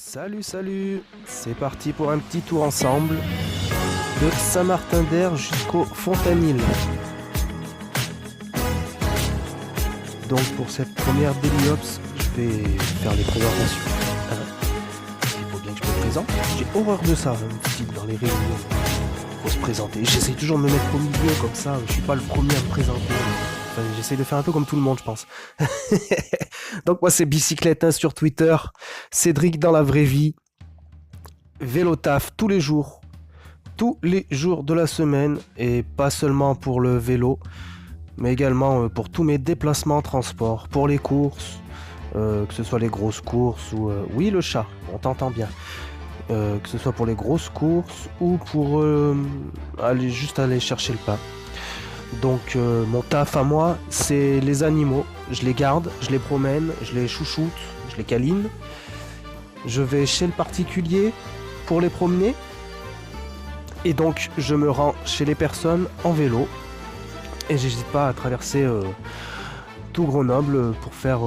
Salut, c'est parti pour un petit tour ensemble de Saint-Martin-d'Air jusqu'au Fontanil. Donc pour cette première Daily Ops, je vais faire les présentations. Il faut bien que je me présente. J'ai horreur de ça, dans les réunions. Faut se présenter. J'essaie toujours de me mettre au milieu comme ça, je suis pas le premier à me présenter. Enfin, j'essaie de faire un peu comme tout le monde, je pense. Donc moi c'est Bicyclette sur Twitter, Cédric dans la vraie vie, vélo taf tous les jours de la semaine, et pas seulement pour le vélo, mais également pour tous mes déplacements en transport, pour les courses, que ce soit les grosses courses ou... oui, le chat, on t'entend bien. Que ce soit pour les grosses courses ou pour aller chercher le pain. Donc mon taf à moi, c'est les animaux. Je les garde, je les promène, je les chouchoute, je les câline. Je vais chez le particulier pour les promener. Et donc je me rends chez les personnes en vélo. Et j'hésite pas à traverser tout Grenoble pour faire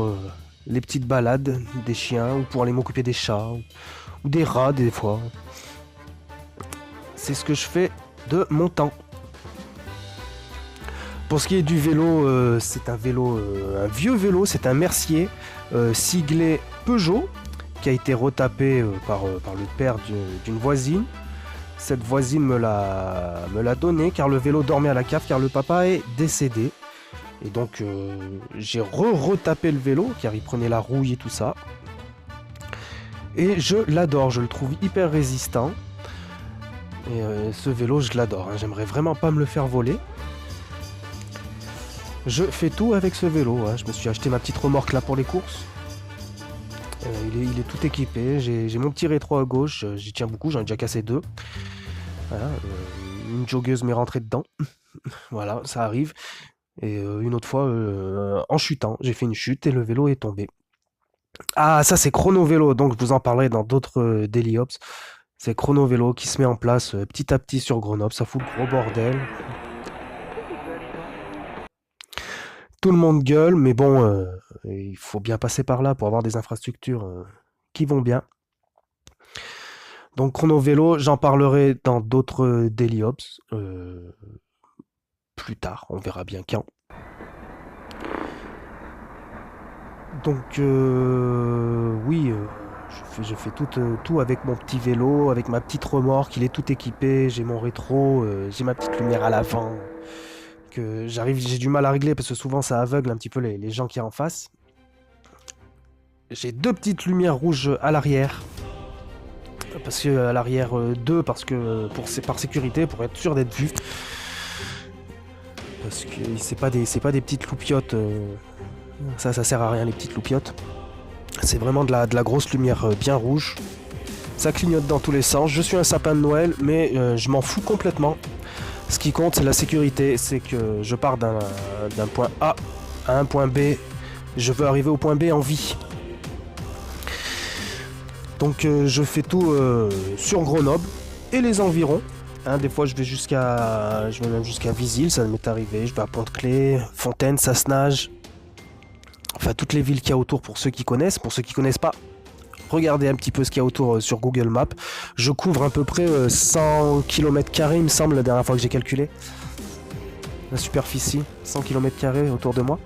les petites balades des chiens, ou pour aller m'occuper des chats, ou des rats des fois. C'est ce que je fais de mon temps. Pour ce qui est du vélo, c'est un vélo, un vieux vélo, c'est un Mercier siglé Peugeot qui a été retapé par le père d'une voisine. Cette voisine me l'a donné car le vélo dormait à la cave car le papa est décédé. Et donc j'ai retapé le vélo car il prenait la rouille et tout ça. Et je l'adore, je le trouve hyper résistant. Et ce vélo, je l'adore, hein. J'aimerais vraiment pas me le faire voler. Je fais tout avec ce vélo, hein. Je me suis acheté ma petite remorque là pour les courses. Il est tout équipé, j'ai mon petit rétro à gauche, j'y tiens beaucoup, j'en ai déjà cassé 2. Voilà, une joggeuse m'est rentrée dedans. Voilà, ça arrive. Et une autre fois, en chutant, j'ai fait une chute et le vélo est tombé. Ah, ça c'est Chrono Vélo, donc je vous en parlerai dans d'autres Daily Ops. C'est Chrono Vélo qui se met en place petit à petit sur Grenoble, ça fout le gros bordel. Tout le monde gueule, mais bon, il faut bien passer par là pour avoir des infrastructures qui vont bien. Donc Chrono Vélo, j'en parlerai dans d'autres Daily Ops plus tard, on verra bien quand. Donc oui, je fais tout avec mon petit vélo, avec ma petite remorque, il est tout équipé, j'ai mon rétro, j'ai ma petite lumière à l'avant. J'ai du mal à régler parce que souvent ça aveugle un petit peu les gens qui sont en face. J'ai 2 petites lumières rouges à l'arrière. Parce que à l'arrière 2, parce que par sécurité, pour être sûr d'être vu. Parce que c'est pas des petites loupiottes. Ça sert à rien les petites loupiottes. C'est vraiment de la grosse lumière bien rouge. Ça clignote dans tous les sens. Je suis un sapin de Noël, mais je m'en fous complètement. Ce qui compte, c'est la sécurité. C'est que je pars d'un point A à un point B. Je veux arriver au point B en vie. Donc je fais tout sur Grenoble et les environs. Hein, des fois je vais même jusqu'à Visil, ça m'est arrivé. Je vais à Pont-de-Clé, Fontaine, Sassenage. Enfin toutes les villes qu'il y a autour pour ceux qui connaissent. Pour ceux qui connaissent pas, regardez un petit peu ce qu'il y a autour sur Google Maps. Je couvre à peu près 100 km², il me semble, la dernière fois que j'ai calculé. La superficie, 100 km² autour de moi.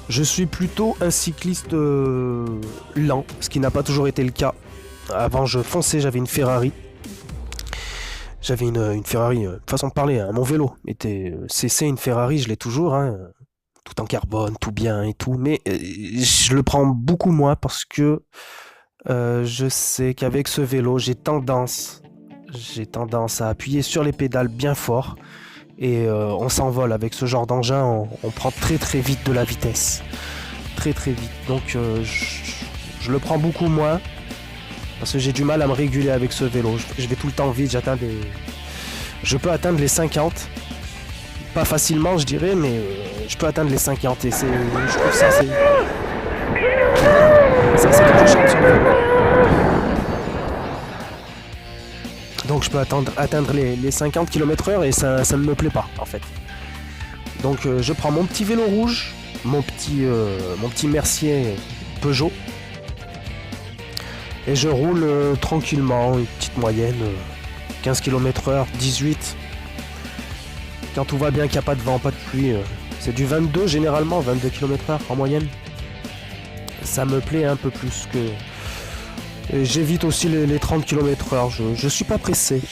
Je suis plutôt un cycliste lent, ce qui n'a pas toujours été le cas. Avant je fonçais, j'avais une Ferrari. J'avais une Ferrari, façon de parler, hein. Mon vélo était c'est une Ferrari, je l'ai toujours, hein. Tout en carbone, tout bien et tout, mais je le prends beaucoup moins parce que je sais qu'avec ce vélo, j'ai tendance à appuyer sur les pédales bien fort et on s'envole avec ce genre d'engin, on prend très très vite de la vitesse, très très vite. Donc je le prends beaucoup moins parce que j'ai du mal à me réguler avec ce vélo. Je vais tout le temps vite, je peux atteindre les 50. Pas facilement je dirais, mais je peux atteindre les 50 et je trouve ça c'est quand je chante sur le vélo. Donc je peux atteindre les 50 km/h et ça ne me plaît pas en fait. Donc je prends mon petit vélo rouge, mon petit Mercier Peugeot Et je roule tranquillement, une petite moyenne, 15 km/h, 18. Quand tout va bien, qu'il n'y a pas de vent, pas de pluie, c'est du 22 généralement, 22 km/h en moyenne. Ça me plaît un peu plus que... Et j'évite aussi les 30 km/h, je suis pas pressé.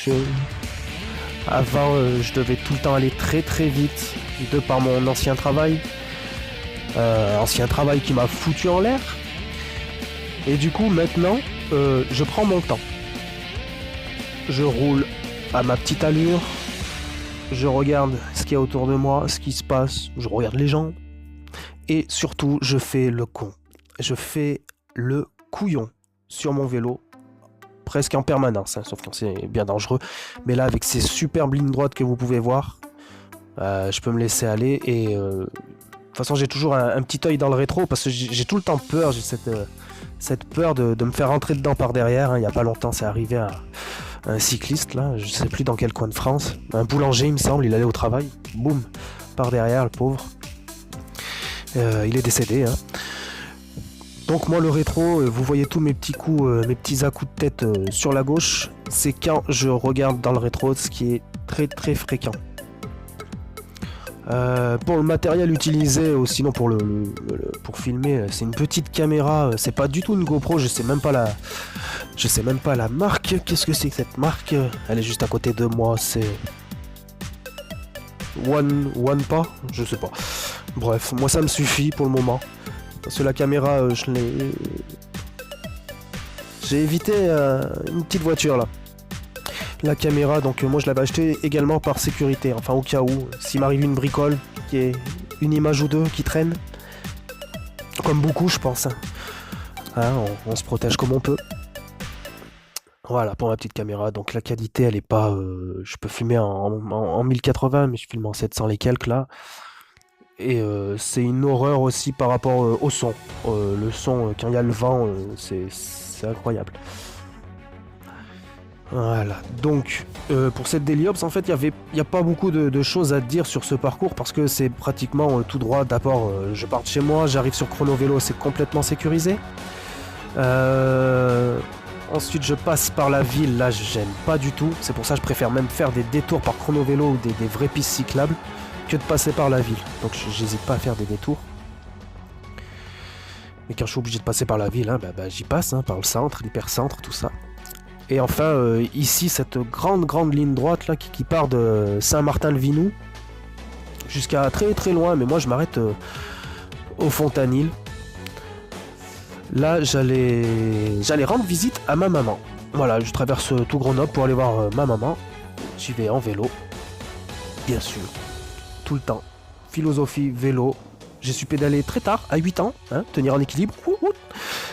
Avant, je devais tout le temps aller très très vite, de par mon ancien travail. Ancien travail qui m'a foutu en l'air. Et du coup, maintenant, je prends mon temps. Je roule à ma petite allure. Je regarde ce qu'il y a autour de moi, ce qui se passe. Je regarde les gens. Et surtout, je fais le con. Je fais le couillon sur mon vélo. Presque en permanence, hein, sauf quand c'est bien dangereux. Mais là, avec ces superbes lignes droites que vous pouvez voir, je peux me laisser aller. Et de toute façon, j'ai toujours un petit œil dans le rétro parce que j'ai tout le temps peur. J'ai cette peur de me faire rentrer dedans par derrière. Hein. Il n'y a pas longtemps, c'est arrivé à un cycliste, là, je sais plus dans quel coin de France. Un boulanger, il me semble, il allait au travail. Boum, par derrière, le pauvre. Il est décédé. Hein. Donc moi, le rétro, vous voyez tous mes petits coups, mes petits à-coups de tête sur la gauche. C'est quand je regarde dans le rétro, ce qui est très très fréquent. Pour le matériel utilisé, ou sinon pour pour filmer, c'est une petite caméra. C'est pas du tout une GoPro. Je sais même pas la marque. Qu'est-ce que c'est que cette marque? Elle est juste à côté de moi. C'est One pas. Je sais pas. Bref, moi ça me suffit pour le moment. Parce que la caméra, j'ai évité une petite voiture là. La caméra, donc moi je l'avais acheté également par sécurité, enfin au cas où, s'il m'arrive une bricole, qui est une image ou deux qui traîne, comme beaucoup je pense, hein, on se protège comme on peut. Voilà pour ma petite caméra, donc la qualité elle est pas, je peux filmer en 1080 mais je filme en 700 et quelques là, et c'est une horreur aussi par rapport au son, le son quand il y a le vent, c'est incroyable. Voilà, donc pour cette Daily Ops, en fait, il n'y a pas beaucoup de choses à dire sur ce parcours parce que c'est pratiquement tout droit. D'abord, je pars de chez moi, j'arrive sur Chrono Vélo, c'est complètement sécurisé. Ensuite, je passe par la ville, là, j'aime pas du tout. C'est pour ça que je préfère même faire des détours par Chrono Vélo ou des vraies pistes cyclables que de passer par la ville. Donc, j'hésite pas à faire des détours. Mais quand je suis obligé de passer par la ville, hein, j'y passe, hein, par le centre, l'hypercentre, tout ça. Et enfin, ici, cette grande ligne droite là qui part de Saint-Martin-le-Vinou jusqu'à très très loin, mais moi je m'arrête au Fontanil. Là, j'allais rendre visite à ma maman. Voilà, je traverse tout Grenoble pour aller voir ma maman. J'y vais en vélo, bien sûr, tout le temps. Philosophie, vélo. J'ai su pédaler très tard, à 8 ans, hein, tenir en équilibre,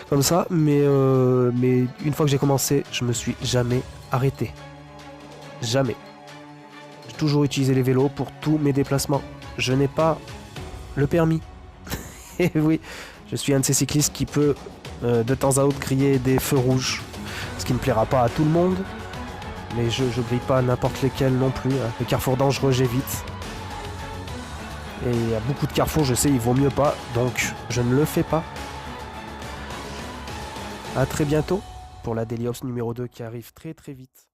comme ça, mais une fois que j'ai commencé, je me suis jamais arrêté. Jamais. J'ai toujours utilisé les vélos pour tous mes déplacements. Je n'ai pas le permis. Et oui, je suis un de ces cyclistes qui peut de temps à autre griller des feux rouges, ce qui ne plaira pas à tout le monde, mais je grille pas n'importe lesquels non plus. Hein. Les carrefours dangereux, j'évite. Et il y a beaucoup de carrefours, je sais, il vaut mieux pas, donc je ne le fais pas. A très bientôt pour la Daily Ops numéro 2 qui arrive très très vite.